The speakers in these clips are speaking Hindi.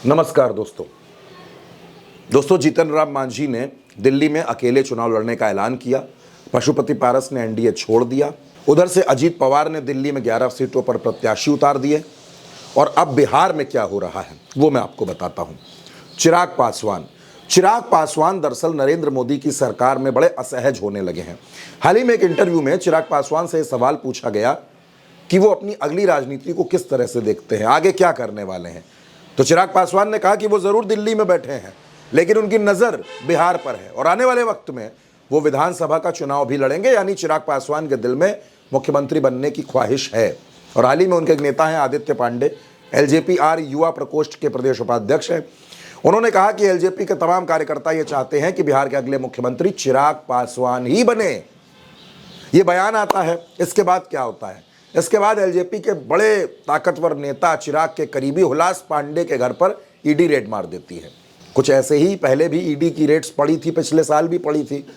नमस्कार दोस्तों जीतन राम मांझी ने दिल्ली में अकेले चुनाव लड़ने का ऐलान किया। पशुपति पारस ने एनडीए छोड़ दिया। उधर से अजीत पवार ने दिल्ली में 11 सीटों पर प्रत्याशी उतार दिए। और अब बिहार में क्या हो रहा है वो मैं आपको बताता हूं। चिराग पासवान दरअसल नरेंद्र मोदी की सरकार में बड़े असहज होने लगे हैं। हाल ही में एक इंटरव्यू में चिराग पासवान से सवाल पूछा गया कि वो अपनी अगली राजनीति को किस तरह से देखते हैं, आगे क्या करने वाले हैं। तो चिराग पासवान ने कहा कि वो जरूर दिल्ली में बैठे हैं, लेकिन उनकी नजर बिहार पर है और आने वाले वक्त में वो विधानसभा का चुनाव भी लड़ेंगे। यानी चिराग पासवान के दिल में मुख्यमंत्री बनने की ख्वाहिश है। और हाल ही में उनके एक नेता हैं आदित्य पांडे, एलजेपी-आर युवा प्रकोष्ठ के प्रदेश उपाध्यक्ष हैं। उन्होंने कहा कि एलजेपी के तमाम कार्यकर्ता ये चाहते हैं कि बिहार के अगले मुख्यमंत्री चिराग पासवान ही बने। ये बयान आता है। इसके बाद क्या होता है? इसके बाद एलजेपी के बड़े ताकतवर नेता चिराग के करीबी हुलास पांडे के घर पर ईडी रेड मार देती है। कुछ ऐसे ही पहले भी ईडी की रेड्स पड़ी थी, पिछले साल भी पड़ी थी।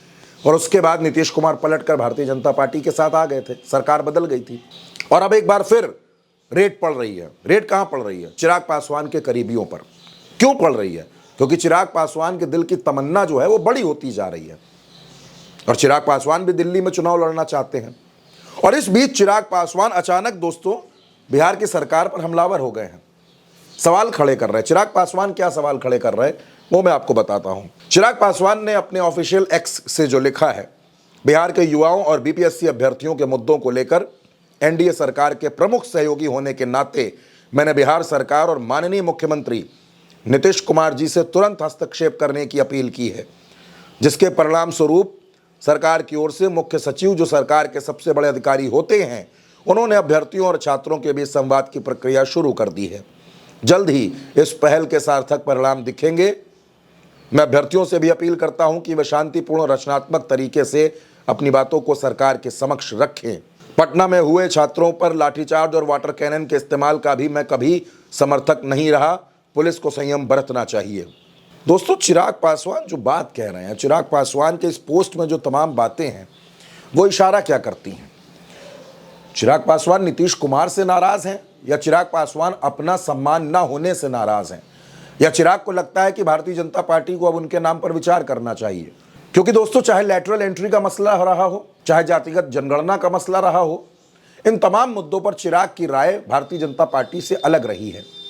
और उसके बाद नीतीश कुमार पलटकर भारतीय जनता पार्टी के साथ आ गए थे, सरकार बदल गई थी और अब एक बार फिर रेड पड़ रही है। रेड कहां पड़ रही है? चिराग पासवान के करीबियों पर। क्यों पड़ रही है? क्योंकि चिराग पासवान के दिल की तमन्ना जो है वो बड़ी होती जा रही है और चिराग पासवान भी दिल्ली में चुनाव लड़ना चाहते हैं। और इस बीच चिराग पासवान अचानक दोस्तों बिहार की सरकार पर हमलावर हो गए हैं, सवाल खड़े कर रहे हैं। चिराग पासवान क्या सवाल खड़े कर रहे हैं वो मैं आपको बताता हूं। चिराग पासवान ने अपने ऑफिशियल एक्स से जो लिखा है, बिहार के युवाओं और बीपीएससी अभ्यर्थियों के मुद्दों को लेकर एनडीए सरकार के प्रमुख सहयोगी होने के नाते मैंने बिहार सरकार और माननीय मुख्यमंत्री नीतीश कुमार जी से तुरंत हस्तक्षेप करने की अपील की है, जिसके परिणाम स्वरूप सरकार की ओर से मुख्य सचिव, जो सरकार के सबसे बड़े अधिकारी होते हैं, उन्होंने अभ्यर्थियों और छात्रों के बीच संवाद की प्रक्रिया शुरू कर दी है। जल्द ही इस पहल के सार्थक परिणाम दिखेंगे। मैं अभ्यर्थियों से भी अपील करता हूं कि वे शांतिपूर्ण और रचनात्मक तरीके से अपनी बातों को सरकार के समक्ष रखें। पटना में हुए छात्रों पर लाठीचार्ज और वाटर कैनन के इस्तेमाल का भी मैं कभी समर्थक नहीं रहा। पुलिस को संयम बरतना चाहिए। दोस्तों चिराग पासवान जो बात कह रहे हैं, चिराग पासवान के इस पोस्ट में जो तमाम बातें हैं वो इशारा क्या करती हैं? चिराग पासवान नीतीश कुमार से नाराज हैं या चिराग पासवान अपना सम्मान ना होने से नाराज हैं, या चिराग को लगता है कि भारतीय जनता पार्टी को अब उनके नाम पर विचार करना चाहिए? क्योंकि दोस्तों चाहे लैटरल एंट्री का मसला रहा हो, चाहे जातिगत जनगणना का मसला रहा हो, इन तमाम मुद्दों पर चिराग की राय भारतीय जनता पार्टी से अलग रही है।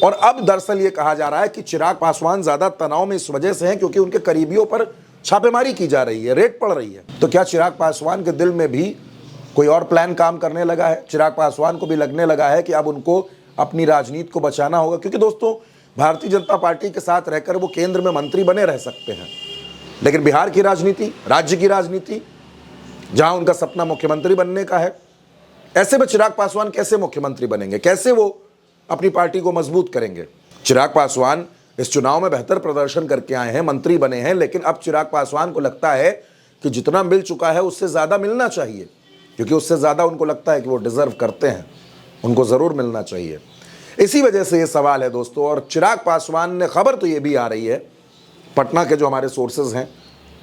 और अब दरअसल ये कहा जा रहा है कि चिराग पासवान ज्यादा तनाव में इस वजह से हैं क्योंकि उनके करीबियों पर छापेमारी की जा रही है, रेड पड़ रही है। तो क्या चिराग पासवान के दिल में भी कोई और प्लान काम करने लगा है? चिराग पासवान को भी लगने लगा है कि अब उनको अपनी राजनीति को बचाना होगा। क्योंकि दोस्तों भारतीय जनता पार्टी के साथ रहकर वो केंद्र में मंत्री बने रह सकते हैं, लेकिन बिहार की राजनीति, राज्य की राजनीति, जहां उनका सपना मुख्यमंत्री बनने का है, ऐसे में चिराग पासवान कैसे मुख्यमंत्री बनेंगे? कैसे वो अपनी पार्टी को मजबूत करेंगे? चिराग पासवान इस चुनाव में बेहतर प्रदर्शन करके आए हैं, मंत्री बने हैं, लेकिन अब चिराग पासवान को लगता है कि जितना मिल चुका है उससे ज्यादा मिलना चाहिए, क्योंकि उससे ज्यादा उनको लगता है कि वो डिजर्व करते हैं, उनको जरूर मिलना चाहिए। इसी वजह से ये सवाल है दोस्तों। और चिराग पासवान ने, खबर तो ये भी आ रही है, पटना के जो हमारे सोर्सेज हैं,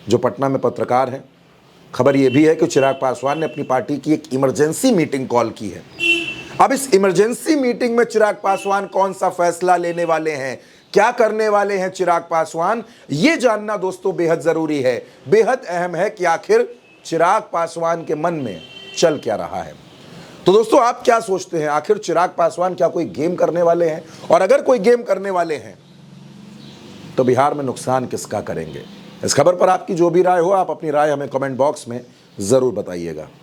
जो पटना में पत्रकार हैं, खबर ये भी है कि चिराग पासवान ने अपनी पार्टी की एक इमरजेंसी मीटिंग कॉल की है। अब इस इमरजेंसी मीटिंग में चिराग पासवान कौन सा फैसला लेने वाले हैं, क्या करने वाले हैं चिराग पासवान, ये जानना दोस्तों बेहद जरूरी है, बेहद अहम है कि आखिर चिराग पासवान के मन में चल क्या रहा है। तो दोस्तों आप क्या सोचते हैं? आखिर चिराग पासवान क्या कोई गेम करने वाले हैं? और अगर कोई गेम करने वाले हैं तो बिहार में नुकसान किसका करेंगे? इस खबर पर आपकी जो भी राय हो, आप अपनी राय हमें कमेंट बॉक्स में जरूर बताइएगा।